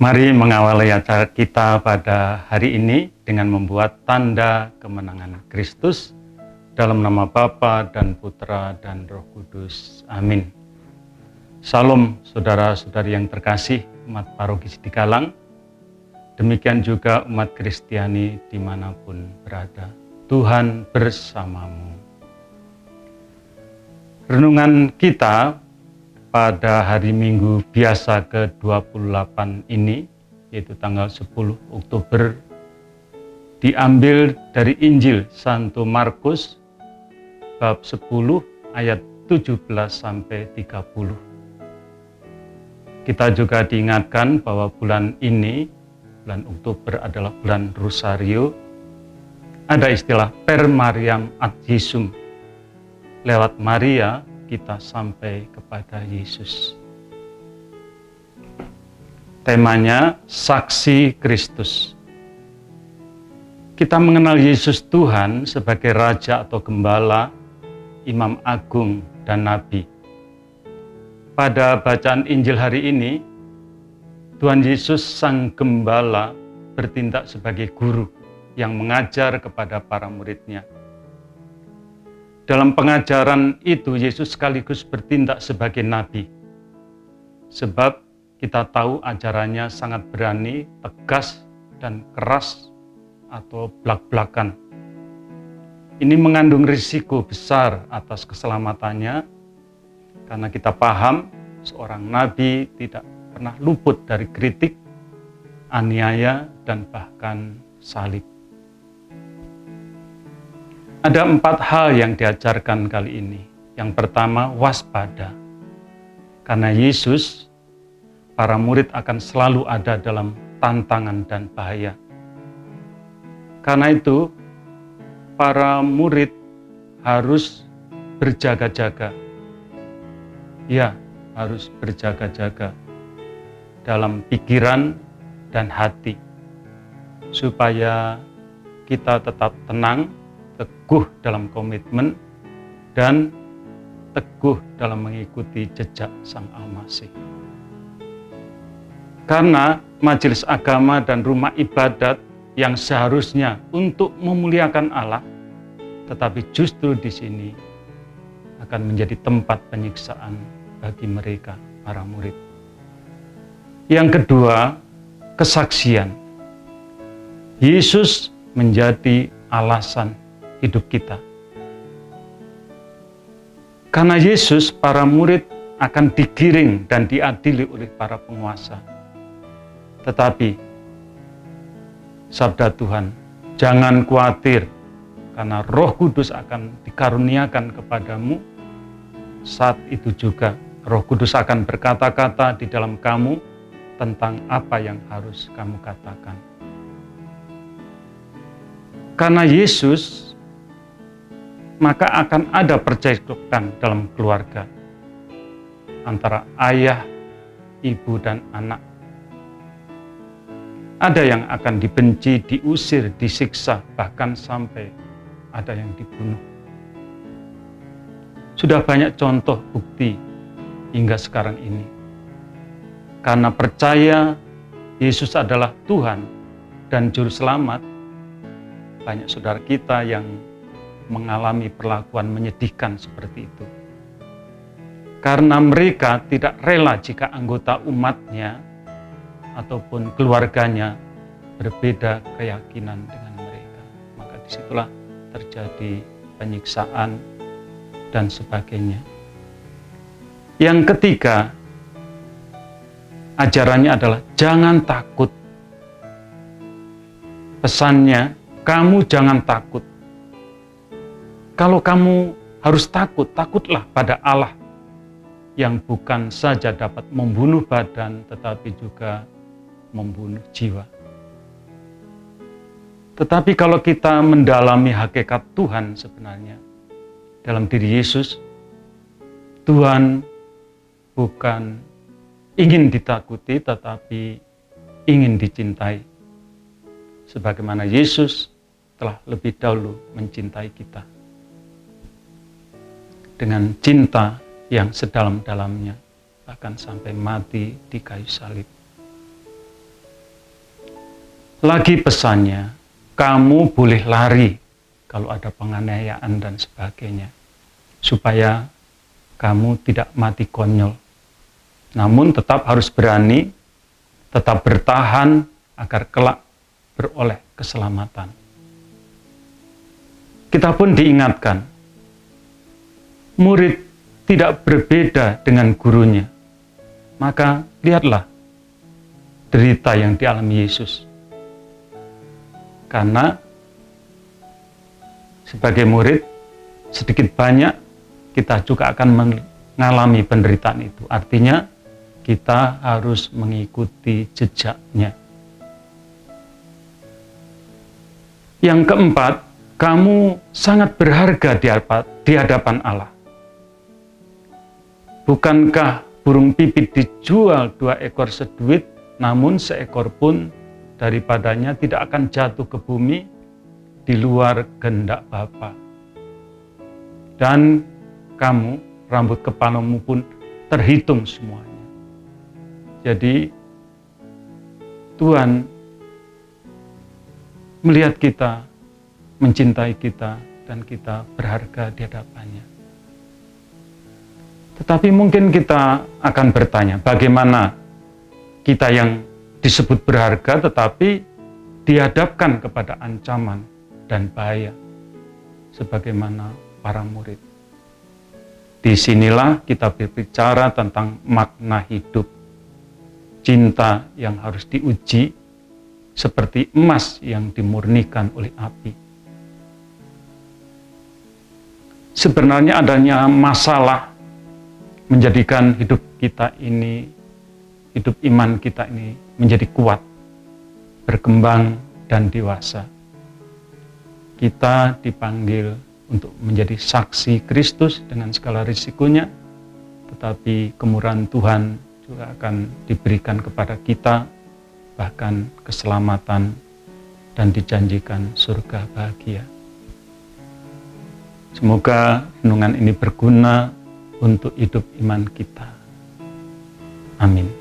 Mari mengawali acara kita pada hari ini dengan membuat tanda kemenangan Kristus dalam nama Bapa dan Putra dan Roh Kudus. Amin. Salam saudara-saudari yang terkasih, umat paroki Sidikalang, demikian juga umat Kristiani dimanapun berada. Tuhan bersamamu. Renungan kita pada hari Minggu biasa ke-28 ini, yaitu tanggal 10 Oktober, diambil dari Injil Santo Markus bab 10 ayat 17-30. Kita juga diingatkan bahwa bulan ini, bulan Oktober adalah bulan Rosario. Ada istilah per Mariam ad Jesum. Lewat Maria kita sampai kepada Yesus. Temanya saksi Kristus. Kita mengenal Yesus Tuhan sebagai Raja atau Gembala, Imam Agung, dan Nabi. Pada bacaan Injil hari ini, Tuhan Yesus Sang Gembala bertindak sebagai guru yang mengajar kepada para murid-Nya. Dalam pengajaran itu, Yesus sekaligus bertindak sebagai nabi. Sebab kita tahu ajarannya sangat berani, tegas, dan keras atau blak-blakan. Ini mengandung risiko besar atas keselamatannya, karena kita paham seorang nabi tidak pernah luput dari kritik, aniaya, dan bahkan salib. Ada 4 hal yang diajarkan kali ini. Yang pertama, waspada. Karena Yesus, para murid akan selalu ada dalam tantangan dan bahaya. Karena itu, para murid harus berjaga-jaga. Ya, harus berjaga-jaga dalam pikiran dan hati, supaya kita tetap tenang, teguh dalam komitmen, dan teguh dalam mengikuti jejak Sang Almasih. Karena majelis agama dan rumah ibadat yang seharusnya untuk memuliakan Allah, tetapi justru di sini akan menjadi tempat penyiksaan bagi mereka, para murid. Yang kedua, kesaksian. Yesus menjadi alasan hidup kita. Karena Yesus, para murid akan digiring dan diadili oleh para penguasa. Tetapi, sabda Tuhan, jangan khawatir, karena Roh Kudus akan dikaruniakan kepadamu. Saat itu juga Roh Kudus akan berkata-kata di dalam kamu tentang apa yang harus kamu katakan. Karena Yesus, maka akan ada percekcokan dalam keluarga antara ayah, ibu, dan anak. Ada yang akan dibenci, diusir, disiksa, bahkan sampai ada yang dibunuh. Sudah banyak contoh bukti hingga sekarang ini. Karena percaya Yesus adalah Tuhan dan Juru Selamat, banyak saudara kita yang mengalami perlakuan menyedihkan seperti itu. Karena mereka tidak rela jika anggota umatnya ataupun keluarganya berbeda keyakinan dengan mereka. Maka disitulah terjadi penyiksaan dan sebagainya. Yang ketiga, ajarannya adalah jangan takut. Pesannya, kamu jangan takut. Kalau kamu harus takut, takutlah pada Allah yang bukan saja dapat membunuh badan, tetapi juga membunuh jiwa. Tetapi kalau kita mendalami hakikat Tuhan sebenarnya, dalam diri Yesus, Tuhan bukan ingin ditakuti, tetapi ingin dicintai. Sebagaimana Yesus telah lebih dahulu mencintai kita. Dengan cinta yang sedalam-dalamnya, bahkan sampai mati di kayu salib. Lagi pesannya, kamu boleh lari kalau ada penganiayaan dan sebagainya, supaya kamu tidak mati konyol. Namun tetap harus berani, tetap bertahan agar kelak beroleh keselamatan. Kita pun diingatkan, murid tidak berbeda dengan gurunya. Maka lihatlah derita yang dialami Yesus. Karena sebagai murid, sedikit banyak kita juga akan mengalami penderitaan itu. Artinya kita harus mengikuti jejaknya. Yang keempat, kamu sangat berharga di hadapan Allah. Bukankah burung pipit dijual 2 ekor seduit, namun seekor pun daripadanya tidak akan jatuh ke bumi di luar kehendak Bapa. Dan kamu, rambut kepalamu pun terhitung semuanya. Jadi Tuhan melihat kita, mencintai kita, dan kita berharga di hadapannya. Tetapi mungkin kita akan bertanya, bagaimana kita yang disebut berharga tetapi dihadapkan kepada ancaman dan bahaya sebagaimana para murid. Disinilah kita berbicara tentang makna hidup. Cinta yang harus diuji seperti emas yang dimurnikan oleh api. Sebenarnya adanya masalah menjadikan hidup kita ini, hidup iman kita ini menjadi kuat, berkembang, dan dewasa. Kita dipanggil untuk menjadi saksi Kristus dengan segala risikonya, tetapi kemurahan Tuhan juga akan diberikan kepada kita, bahkan keselamatan dan dijanjikan surga bahagia. Semoga renungan ini berguna untuk hidup iman kita. Amin.